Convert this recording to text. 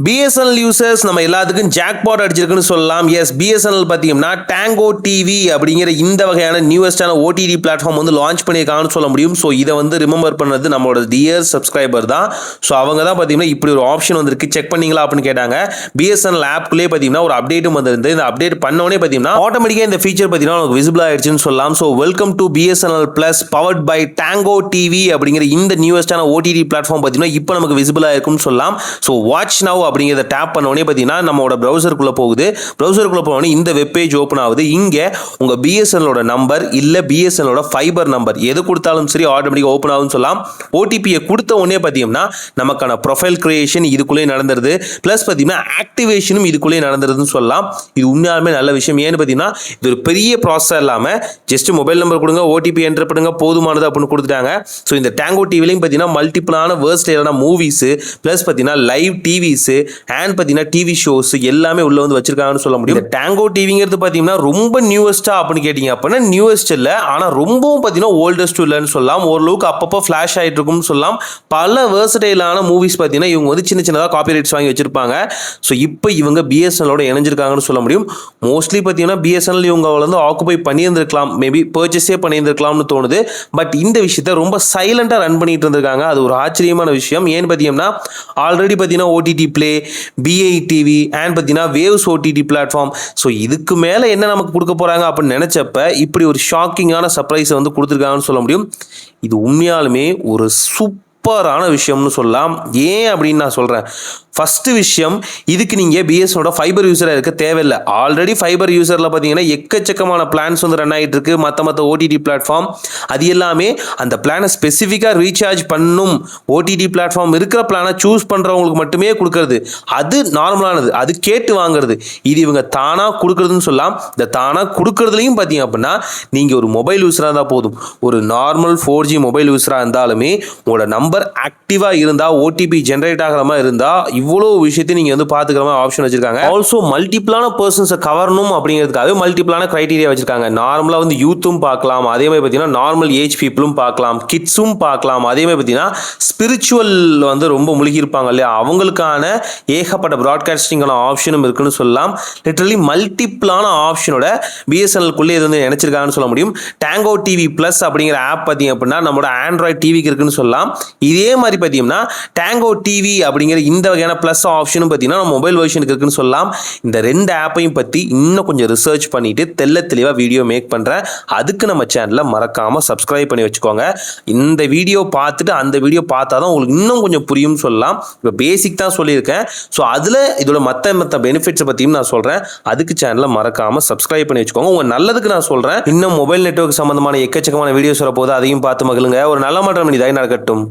BSNL users நம்ம எல்லாத்துக்கும் jackpot அடிச்சிருக்குன்னு சொல்லலாம். எஸ், BSNL பார்த்தீங்கன்னா டேங்கோ டிவி அப்படிங்கிற இந்த வகையான நியூவஸ்டான ஓடிடி பிளாட்ஃபார்ம் வந்து லான்ச் பண்ணியிருக்காங்கன்னு சொல்ல முடியும். ஸோ இதை வந்து ரிமெம்பர் பண்ணது நம்மளோட டியர் சப்ஸ்கிரைபர் தான். ஸோ அவங்க தான் பார்த்தீங்கன்னா இப்படி ஒரு ஆப்ஷன் வந்திருக்கு, செக் பண்ணீங்களா அப்படின்னு கேட்டாங்க. BSNL ஆப்குள்ளேயே பார்த்தீங்கன்னா ஒரு அப்டேட்டும் வந்திருந்து, இந்த அப்டேட் பண்ணோடனே பார்த்தீங்கன்னா ஆட்டோமேட்டிக்காக இந்த ஃபீச்சர் பார்த்தீங்கன்னா உங்களுக்கு விசிபிள் ஆயிடுச்சுன்னு சொல்லலாம். So welcome to BSNL Plus powered by tango TV அப்படிங்கிற இந்த நியூவஸ்டான ஓடிடி பிளாட்ஃபார்ம் பார்த்தீங்கன்னா இப்போ நமக்கு விசிபிள் ஆயிருக்குன்னு சொல்லலாம். ஸோ வாட்ச் நவ் அப்படிங்கிறத டேப் பண்ணோடனே பார்த்தீங்கன்னா நம்மளோட ப்ரௌசருக்குள்ளே போகுது. ப்ரௌசருக்குள்ளே போனோடனே இந்த வெப் பேஜ் ஓப்பன் ஆகுது. இங்கே உங்கள் BSNLோட நம்பர் இல்லை BSNLோட ஃபைபர் நம்பர் எது கொடுத்தாலும் சரி ஆட்டோமேட்டிக்காக ஓப்பன் ஆகும்னு சொல்லலாம். ஓடிபியை கொடுத்த உடனே பார்த்தீங்கன்னா நமக்கான ப்ரொஃபைல் கிரியேஷன் இதுக்குள்ளே நடந்துருது. ப்ளஸ் பார்த்தீங்கன்னா ஆக்டிவேஷனும் இதுக்குள்ளே நடந்துருதுன்னு சொல்லலாம். இது உண்மையாலுமே நல்ல விஷயம். ஏன்னு பார்த்தீங்கன்னா இது ஒரு பெரிய ப்ராசஸ் இல்லாமல் ஜஸ்ட் மொபைல் நம்பர் கொடுங்க, ஓடிபி என்டர் பண்ணுங்க, போதுமானது அப்படின்னு கொடுத்துட்டாங்க. ஸோ இந்த டேங்கோ டிவிலையும் பார்த்தீங்கன்னா மல்டிபிளான வேர்ஸ்டைலான மூவிஸு ப்ளஸ் பார்த்தீங்கன்னா லைவ் டிவிஸு அண்ட் பார்த்தீங்கன்னா டிவி ஷோஸ் எல்லாமே உள்ள வந்து வச்சிருக்காங்கன்னு சொல்ல முடியும். இந்த டேங்கோ டிவிங்கிறது பார்த்தீங்கன்னா ரொம்ப நியூவஸ்டா அப்படின்னு கேட்டீங்க அப்படின்னா நியூவஸ்ட் இல்லை, ஆனால் ரொம்பவும் பார்த்தீங்கன்னா ஓல்டஸ்ட் இல்லைன்னு சொல்லலாம். ஓரளவுக்கு அப்பப்போ ஃபிளாஷ் ஆகிட்டு இருக்கும்னு சொல்லலாம். பல வேர்சடைலான மூவிஸ் பார்த்தீங்கன்னா இவங்க வந்து சின்ன சின்னதாக காப்பிரைட்ஸ் வாங்கி வச்சிருப்பாங்க. ஸோ இப்போ இவங்க BSNLோட இணைஞ்சிருக்காங்கன்னு சொல்ல முடியும். மோஸ்ட்லி பார்த்தீங்கன்னா BSNL இவங்க வந்து ஆக்குபை பண்ணியிருந்திருக்கலாம், மேபி பர்ச்சேஸே பண்ணியிருந்திருக்கலாம்னு தோணுது. பட் இந்த விஷயத்தை ரொம்ப சைலண்டாக ரன் பண்ணிட்டு இருந்திருக்காங்க. அது ஒரு ஆச்சரியமான விஷயம். ஏன்னு பார்த்தீங்கன்னா ஆல்ரெடி பார்த்தீங்கன்னா OTT Play, BI TV and பார்த்தீங்கன்னா வேவ்ஸ் OTT பிளாட்ஃபார்ம். ஸோ இதுக்கு மேலே என்ன நமக்கு கொடுக்க போகிறாங்க அப்படின்னு நினச்சப்ப இப்படி ஒரு ஷாக்கிங்கான சர்ப்ரைஸை வந்து கொடுத்துருக்காங்கன்னு சொல்ல முடியும். இது உண்மையாலுமே ஒரு சூப்பரான விஷயம்னு சொல்லலாம். ஏன் அப்படின்னு நான் சொல்கிறேன். ஃபஸ்ட்டு விஷயம், இதுக்கு நீங்கள் BSNLோட ஃபைபர் யூஸராக இருக்க தேவையில்லை. ஆல்ரெடி ஃபைபர் யூஸரில் பார்த்தீங்கன்னா எக்கச்சக்கமான பிளான்ஸ் வந்து ரன் ஆகிட்டு இருக்கு. மற்ற OTT பிளாட்ஃபார்ம் அது எல்லாமே அந்த பிளானை ஸ்பெசிஃபிக்காக ரீசார்ஜ் பண்ணும் OTT பிளாட்ஃபார்ம் இருக்கிற பிளானை சூஸ் பண்ணுறவங்களுக்கு மட்டுமே கொடுக்கறது. அது நார்மலானது, அது கேட்டு வாங்குறது. இது இவங்க தானாக கொடுக்குறதுன்னு சொல்லலாம். இந்த தானாக கொடுக்குறதுலையும் பார்த்தீங்க அப்படின்னா நீங்கள் ஒரு மொபைல் யூஸராக இருந்தால் போதும், ஒரு நார்மல் 4G மொபைல் யூஸராக இருந்தாலுமே உங்களோட நம்பர் ஆக்டிவாக இருந்தால், OTP ஜென்ரேட் ஆகிற மாதிரி இருந்தால் இவ்வளோ விஷயத்தையும் நீங்கள் வந்து பார்த்துக்கிற மாதிரி ஆப்ஷன் வச்சிருக்காங்க. ஆல்சோ மல்டிபிளான பர்சன்ஸை கவரணும் அப்படிங்கிறதுக்காகவே மல்டிபிளான கிரைட்டீரியா வச்சிருக்காங்க. நார்மலாக வந்து யூத்தும் பார்க்கலாம், அதே மாதிரி பார்த்தீங்கன்னா நார்மல் ஏஜ் பீப்புளும் பார்க்கலாம், கிட்ஸும் பார்க்கலாம், அதே மாதிரி பார்த்தீங்கன்னா ஸ்பிரிச்சுவல் வந்து ரொம்ப முழுகி இருப்பாங்க இல்லையா, அவங்களுக்கான ஏகப்பட்ட ப்ராட்காஸ்டிங்கான ஆப்ஷனும் இருக்குன்னு சொல்லலாம். லிட்டரலி மல்டிபிளான ஆப்ஷனோட BSNLக்குள்ளே இது வந்து நினைச்சிருக்காங்கன்னு சொல்ல முடியும். டேங்கோ டிவி ப்ளஸ் அப்படிங்கிற ஆப் பார்த்தீங்க அப்படின்னா நம்மளோட ஆண்ட்ராய்ட் டிவிக்கு இருக்குன்னு சொல்லலாம். இதே மாதிரி பார்த்தீங்கன்னா டேங்கோ டிவி அப்படிங்கிற இந்த வகையான ப்ளஸ் ஆப்ஷனும் பார்த்தீங்கன்னா நம்ம மொபைல் வெர்ஷனுக்கு இருக்குன்னு சொல்லலாம். இந்த ரெண்டு ஆப்பையும் பற்றி இன்னும் கொஞ்சம் ரிசர்ச் பண்ணிட்டு தெளிவாக வீடியோ மேக் பண்ணுறேன். அதுக்கு நம்ம சேனலை மறக்காமல் சப்ஸ்கிரைப் பண்ணி வச்சுக்கோங்க. இந்த வீடியோ பார்த்துட்டு அந்த வீடியோ பார்த்தா தான் உங்களுக்கு இன்னும் கொஞ்சம் புரியும்னு சொல்லலாம். இப்போ பேசிக் தான் சொல்லியிருக்கேன். ஸோ அதில் இதோட மற்ற பெனிஃபிட்ஸை பற்றியும் நான் சொல்கிறேன். அதுக்கு சேனலை மறக்காமல் சப்ஸ்கிரைப் பண்ணி வச்சுக்கோங்க. உங்கள் நல்லதுக்கு நான் சொல்கிறேன். இன்னும் மொபைல் நெட்வொர்க் சம்மந்தமான எக்கச்சக்கமான வீடியோஸ் வரப்போது, அதையும் பார்த்து மகிழுங்க. ஒரு நல்ல மாற்றம் இதாய் நடக்கட்டும்.